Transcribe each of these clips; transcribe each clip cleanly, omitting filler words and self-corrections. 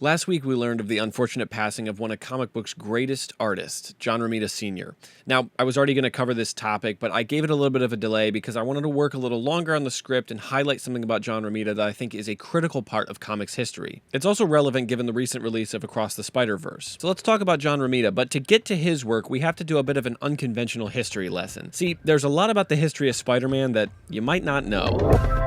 Last week we learned of the unfortunate passing of one of comic books' greatest artists, John Romita Sr. Now, I was already going to cover this topic, but I gave it a little bit of a delay because I wanted to work a little longer on the script and highlight something about John Romita that I think is a critical part of comics history. It's also relevant given the recent release of Across the Spider-Verse. So let's talk about John Romita, but to get to his work, we have to do a bit of an unconventional history lesson. See, there's a lot about the history of Spider-Man that you might not know.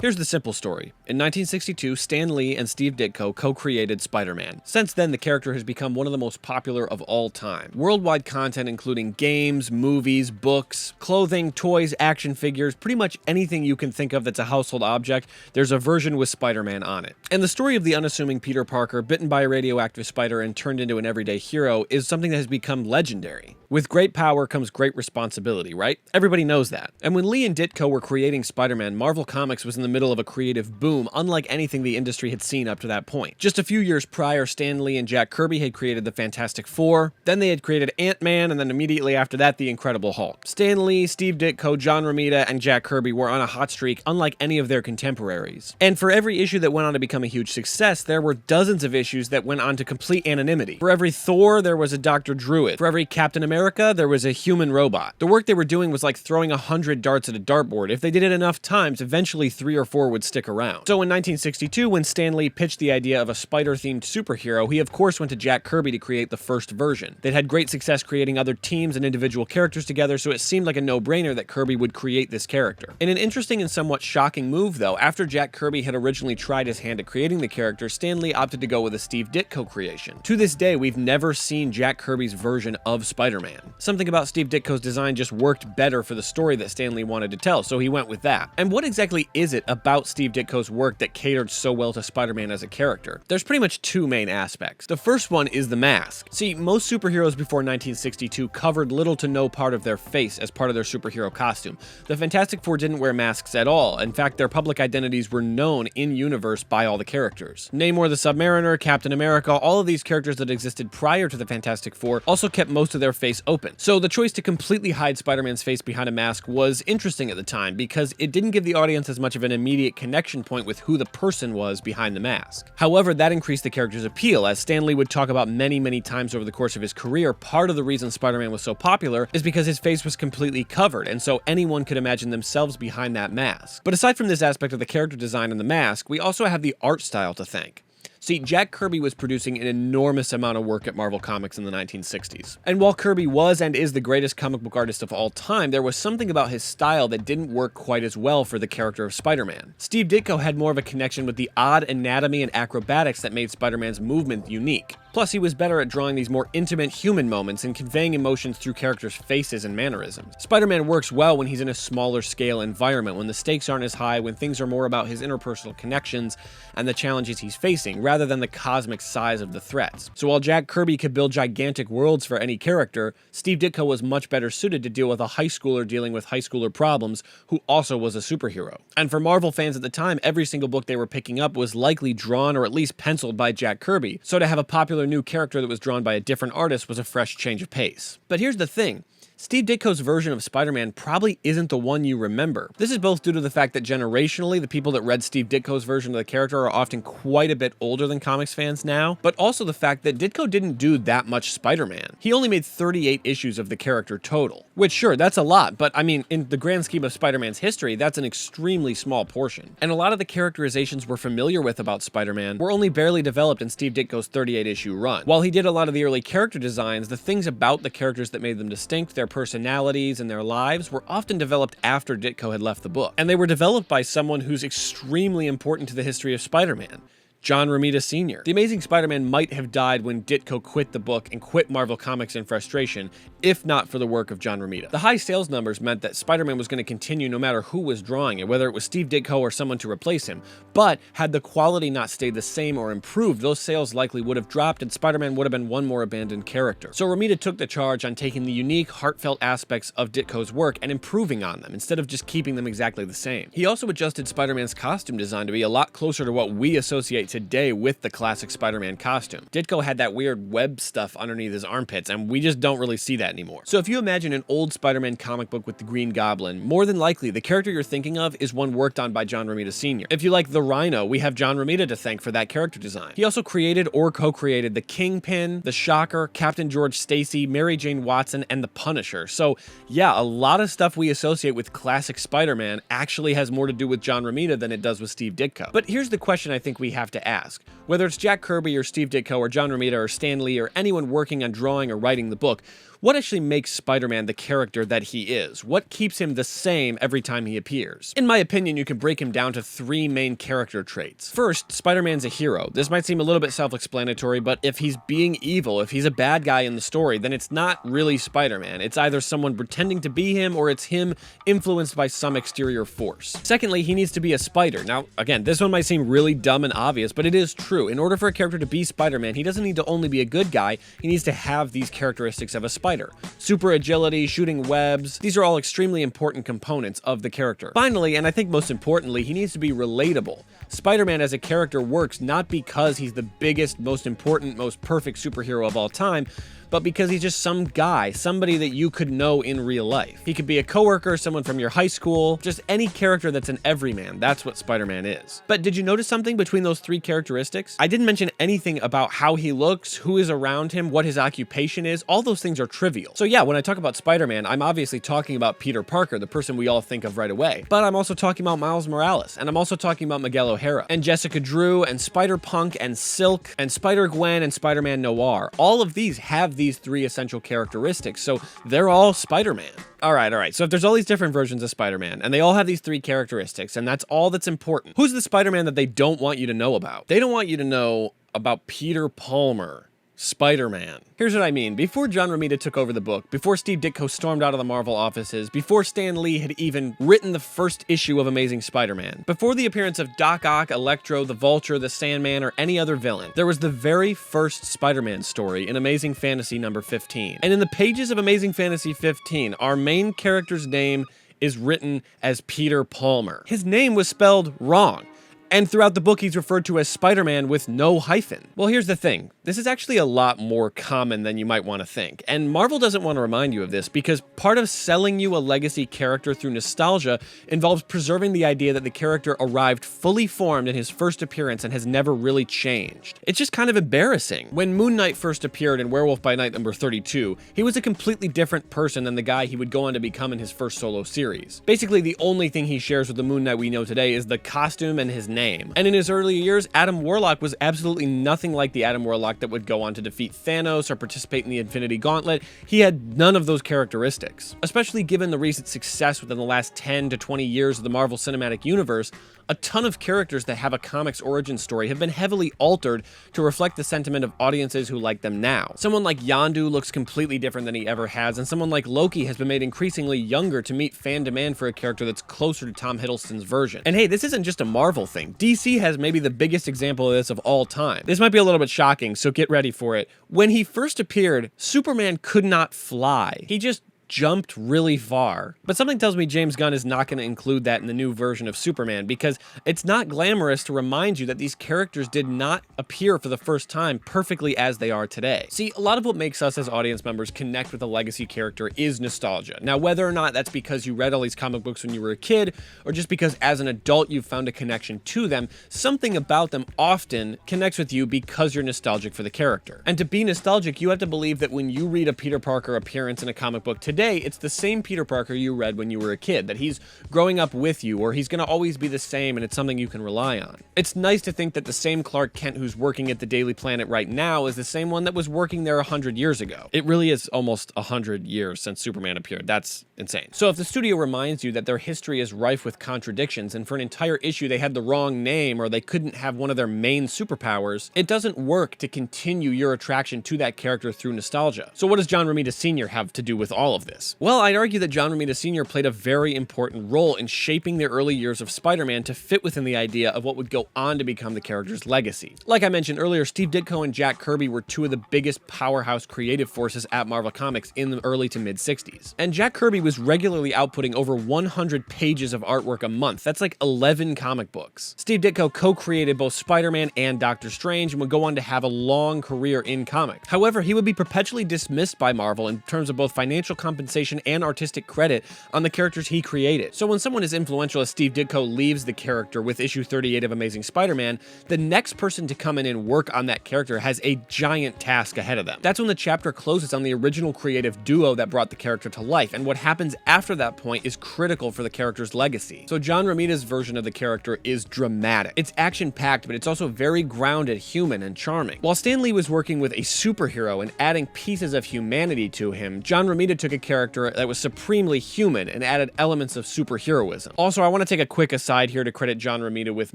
Here's the simple story. In 1962, Stan Lee and Steve Ditko co-created Spider-Man. Since then, the character has become one of the most popular of all time. Worldwide content including games, movies, books, clothing, toys, action figures, pretty much anything you can think of that's a household object, there's a version with Spider-Man on it. And the story of the unassuming Peter Parker, bitten by a radioactive spider and turned into an everyday hero, is something that has become legendary. With great power comes great responsibility, right? Everybody knows that. And when Lee and Ditko were creating Spider-Man, Marvel Comics was in the middle of a creative boom, unlike anything the industry had seen up to that point. Just a few years prior, Stan Lee and Jack Kirby had created the Fantastic Four, then they had created Ant-Man, and then immediately after that, the Incredible Hulk. Stan Lee, Steve Ditko, John Romita, and Jack Kirby were on a hot streak, unlike any of their contemporaries. And for every issue that went on to become a huge success, there were dozens of issues that went on to complete anonymity. For every Thor, there was a Dr. Druid. For every Captain America, there was a human robot. The work they were doing was like throwing 100 darts at a dartboard. If they did it enough times, eventually 3 or 4 would stick around. So in 1962, when Stan Lee pitched the idea of a spider-themed superhero, he of course went to Jack Kirby to create the first version. They'd had great success creating other teams and individual characters together, so it seemed like a no-brainer that Kirby would create this character. In an interesting and somewhat shocking move, though, after Jack Kirby had originally tried his hand at creating the character, Stan Lee opted to go with a Steve Ditko creation. To this day, we've never seen Jack Kirby's version of Spider-Man. Something about Steve Ditko's design just worked better for the story that Stan Lee wanted to tell, so he went with that. And what exactly is it about Steve Ditko's work that catered so well to Spider-Man as a character? There's pretty much 2 main aspects. The first one is the mask. See, most superheroes before 1962 covered little to no part of their face as part of their superhero costume. The Fantastic Four didn't wear masks at all. In fact, their public identities were known in-universe by all the characters. Namor the Submariner, Captain America, all of these characters that existed prior to the Fantastic Four also kept most of their face open. So the choice to completely hide Spider-Man's face behind a mask was interesting at the time because it didn't give the audience as much of an immediate connection point with who the person was behind the mask. However, that increased the character's appeal. As Stan Lee would talk about many times over the course of his career, part of the reason Spider-Man was so popular is because his face was completely covered, and so anyone could imagine themselves behind that mask. But aside from this aspect of the character design and the mask, we also have the art style to thank. See, Jack Kirby was producing an enormous amount of work at Marvel Comics in the 1960s. And while Kirby was and is the greatest comic book artist of all time, there was something about his style that didn't work quite as well for the character of Spider-Man. Steve Ditko had more of a connection with the odd anatomy and acrobatics that made Spider-Man's movement unique. Plus, he was better at drawing these more intimate human moments and conveying emotions through characters' faces and mannerisms. Spider-Man works well when he's in a smaller scale environment, when the stakes aren't as high, when things are more about his interpersonal connections and the challenges he's facing, rather than the cosmic size of the threats. So while Jack Kirby could build gigantic worlds for any character, Steve Ditko was much better suited to deal with a high schooler dealing with high schooler problems who also was a superhero. And for Marvel fans at the time, every single book they were picking up was likely drawn or at least penciled by Jack Kirby, so to have a popular new character that was drawn by a different artist was a fresh change of pace. But here's the thing. Steve Ditko's version of Spider-Man probably isn't the one you remember. This is both due to the fact that generationally, the people that read Steve Ditko's version of the character are often quite a bit older than comics fans now, but also the fact that Ditko didn't do that much Spider-Man. He only made 38 issues of the character total. Which, sure, that's a lot, but I mean, in the grand scheme of Spider-Man's history, that's an extremely small portion. And a lot of the characterizations we're familiar with about Spider-Man were only barely developed in Steve Ditko's 38-issue run. While he did a lot of the early character designs, the things about the characters that made them distinct, their personalities and their lives, were often developed after Ditko had left the book. And they were developed by someone who's extremely important to the history of Spider-Man. John Romita Sr. The Amazing Spider-Man might have died when Ditko quit the book and quit Marvel Comics in frustration, if not for the work of John Romita. The high sales numbers meant that Spider-Man was going to continue no matter who was drawing it, whether it was Steve Ditko or someone to replace him. But had the quality not stayed the same or improved, those sales likely would have dropped and Spider-Man would have been one more abandoned character. So Romita took the charge on taking the unique, heartfelt aspects of Ditko's work and improving on them, instead of just keeping them exactly the same. He also adjusted Spider-Man's costume design to be a lot closer to what we associate today with the classic Spider-Man costume. Ditko had that weird web stuff underneath his armpits, and we just don't really see that anymore. So if you imagine an old Spider-Man comic book with the Green Goblin, more than likely the character you're thinking of is one worked on by John Romita Sr. If you like the Rhino, we have John Romita to thank for that character design. He also created or co-created the Kingpin, the Shocker, Captain George Stacy, Mary Jane Watson, and the Punisher. So yeah, a lot of stuff we associate with classic Spider-Man actually has more to do with John Romita than it does with Steve Ditko. But here's the question I think we have to ask. Whether it's Jack Kirby or Steve Ditko or John Romita or Stan Lee or anyone working on drawing or writing the book, what actually makes Spider-Man the character that he is? What keeps him the same every time he appears? In my opinion, you can break him down to 3 main character traits. First, Spider-Man's a hero. This might seem a little bit self-explanatory, but if he's being evil, if he's a bad guy in the story, then it's not really Spider-Man. It's either someone pretending to be him, or it's him influenced by some exterior force. Secondly, he needs to be a spider. Now, again, this one might seem really dumb and obvious, but it is true. In order for a character to be Spider-Man, he doesn't need to only be a good guy, he needs to have these characteristics of a spider. Super agility, shooting webs, these are all extremely important components of the character. Finally, and I think most importantly, he needs to be relatable. Spider-Man as a character works not because he's the biggest, most important, most perfect superhero of all time, but because he's just some guy, somebody that you could know in real life. He could be a coworker, someone from your high school, just any character that's an everyman. That's what Spider-Man is. But did you notice something between those 3 characteristics? I didn't mention anything about how he looks, who is around him, what his occupation is. All those things are trivial. So yeah, when I talk about Spider-Man, I'm obviously talking about Peter Parker, the person we all think of right away. But I'm also talking about Miles Morales, and I'm also talking about Miguel O'Hara, and Jessica Drew, and Spider-Punk, and Silk, and Spider-Gwen, and Spider-Man Noir. All of these have these 3 essential characteristics, so they're all Spider-Man. All right. So if there's all these different versions of Spider-Man, and they all have these 3 characteristics, and that's all that's important, who's the Spider-Man that they don't want you to know about? They don't want you to know about Peter Palmer, Spider-Man. Here's what I mean. Before John Romita took over the book, before Steve Ditko stormed out of the Marvel offices, before Stan Lee had even written the first issue of Amazing Spider-Man, before the appearance of Doc Ock, Electro, the Vulture, the Sandman, or any other villain, there was the very first Spider-Man story in Amazing Fantasy number 15. And in the pages of Amazing Fantasy 15, our main character's name is written as Peter Palmer. His name was spelled wrong. And throughout the book, he's referred to as Spider-Man with no hyphen. Well, here's the thing. This is actually a lot more common than you might want to think. And Marvel doesn't want to remind you of this because part of selling you a legacy character through nostalgia involves preserving the idea that the character arrived fully formed in his first appearance and has never really changed. It's just kind of embarrassing. When Moon Knight first appeared in Werewolf by Night number 32, he was a completely different person than the guy he would go on to become in his first solo series. Basically, the only thing he shares with the Moon Knight we know today is the costume and his name. And in his earlier years, Adam Warlock was absolutely nothing like the Adam Warlock that would go on to defeat Thanos or participate in the Infinity Gauntlet. He had none of those characteristics. Especially given the recent success within the last 10 to 20 years of the Marvel Cinematic Universe, a ton of characters that have a comic's origin story have been heavily altered to reflect the sentiment of audiences who like them now. Someone like Yondu looks completely different than he ever has, and someone like Loki has been made increasingly younger to meet fan demand for a character that's closer to Tom Hiddleston's version. And hey, this isn't just a Marvel thing. DC has maybe the biggest example of this of all time. This might be a little bit shocking, so get ready for it. When he first appeared, Superman could not fly. He just jumped really far. But something tells me James Gunn is not going to include that in the new version of Superman because it's not glamorous to remind you that these characters did not appear for the first time perfectly as they are today. See, a lot of what makes us as audience members connect with a legacy character is nostalgia. Now, whether or not that's because you read all these comic books when you were a kid, or just because as an adult you've found a connection to them, something about them often connects with you because you're nostalgic for the character. And to be nostalgic, you have to believe that when you read a Peter Parker appearance in a comic book today, it's the same Peter Parker you read when you were a kid, that he's growing up with you, or he's going to always be the same, and it's something you can rely on. It's nice to think that the same Clark Kent who's working at the Daily Planet right now is the same one that was working there 100 years ago. It really is almost 100 years since Superman appeared. That's insane. So if the studio reminds you that their history is rife with contradictions, and for an entire issue they had the wrong name, or they couldn't have one of their main superpowers, it doesn't work to continue your attraction to that character through nostalgia. So what does John Romita Sr. have to do with all of this? this? Well, I'd argue that John Romita Sr. played a very important role in shaping the early years of Spider-Man to fit within the idea of what would go on to become the character's legacy. Like I mentioned earlier, Steve Ditko and Jack Kirby were two of the biggest powerhouse creative forces at Marvel Comics in the early to mid-60s. And Jack Kirby was regularly outputting over 100 pages of artwork a month. That's like 11 comic books. Steve Ditko co-created both Spider-Man and Doctor Strange and would go on to have a long career in comics. However, he would be perpetually dismissed by Marvel in terms of both financial compensation and artistic credit on the characters he created. So when someone as influential as Steve Ditko leaves the character with issue 38 of Amazing Spider-Man, the next person to come in and work on that character has a giant task ahead of them. That's when the chapter closes on the original creative duo that brought the character to life, and what happens after that point is critical for the character's legacy. So John Romita's version of the character is dramatic. It's action-packed, but it's also very grounded, human, and charming. While Stan Lee was working with a superhero and adding pieces of humanity to him, John Romita took a character that was supremely human and added elements of superheroism. Also, I want to take a quick aside here to credit John Romita with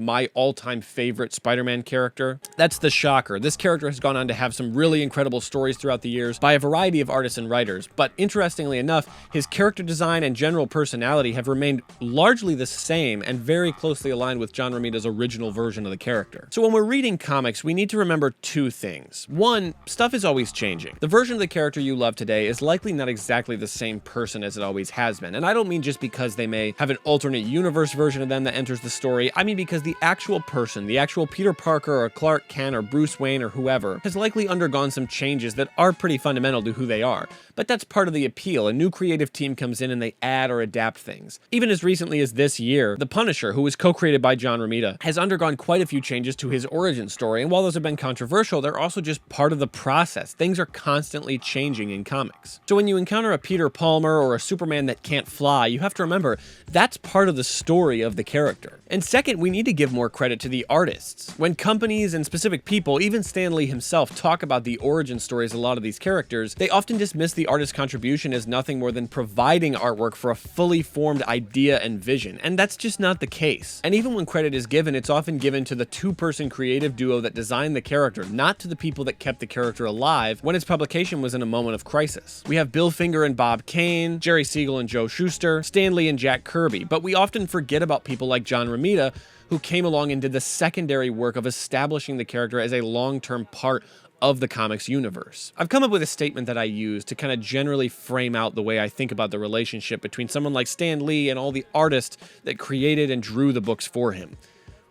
my all-time favorite Spider-Man character. That's the Shocker. This character has gone on to have some really incredible stories throughout the years by a variety of artists and writers, but interestingly enough, his character design and general personality have remained largely the same and very closely aligned with John Romita's original version of the character. So when we're reading comics, we need to remember two things. One, stuff is always changing. The version of the character you love today is likely not exactly the same person as it always has been, and I don't mean just because they may have an alternate universe version of them that enters the story. I mean because the actual person, the actual Peter Parker or Clark Kent or Bruce Wayne or whoever, has likely undergone some changes that are pretty fundamental to who they are. But that's part of the appeal. A new creative team comes in and they add or adapt things. Even as recently as this year, The Punisher, who was co-created by John Romita, has undergone quite a few changes to his origin story, and while those have been controversial, they're also just part of the process. Things are constantly changing in comics. So when you encounter a Peter Palmer or a Superman that can't fly, you have to remember that's part of the story of the character. And second, we need to give more credit to the artists. When companies and specific people, even Stan Lee himself, talk about the origin stories of a lot of these characters, they often dismiss the artist's contribution as nothing more than providing artwork for a fully formed idea and vision, and that's just not the case. And even when credit is given, it's often given to the two-person creative duo that designed the character, not to the people that kept the character alive when its publication was in a moment of crisis. We have Bill Finger and Bob Kane, Jerry Siegel and Joe Shuster, Stan Lee and Jack Kirby, but we often forget about people like John Romita, who came along and did the secondary work of establishing the character as a long-term part of the comics universe. I've come up with a statement that I use to kind of generally frame out the way I think about the relationship between someone like Stan Lee and all the artists that created and drew the books for him.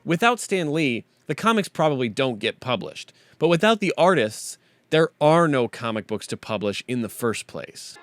Without Stan Lee, the comics probably don't get published, but without the artists, there are no comic books to publish in the first place.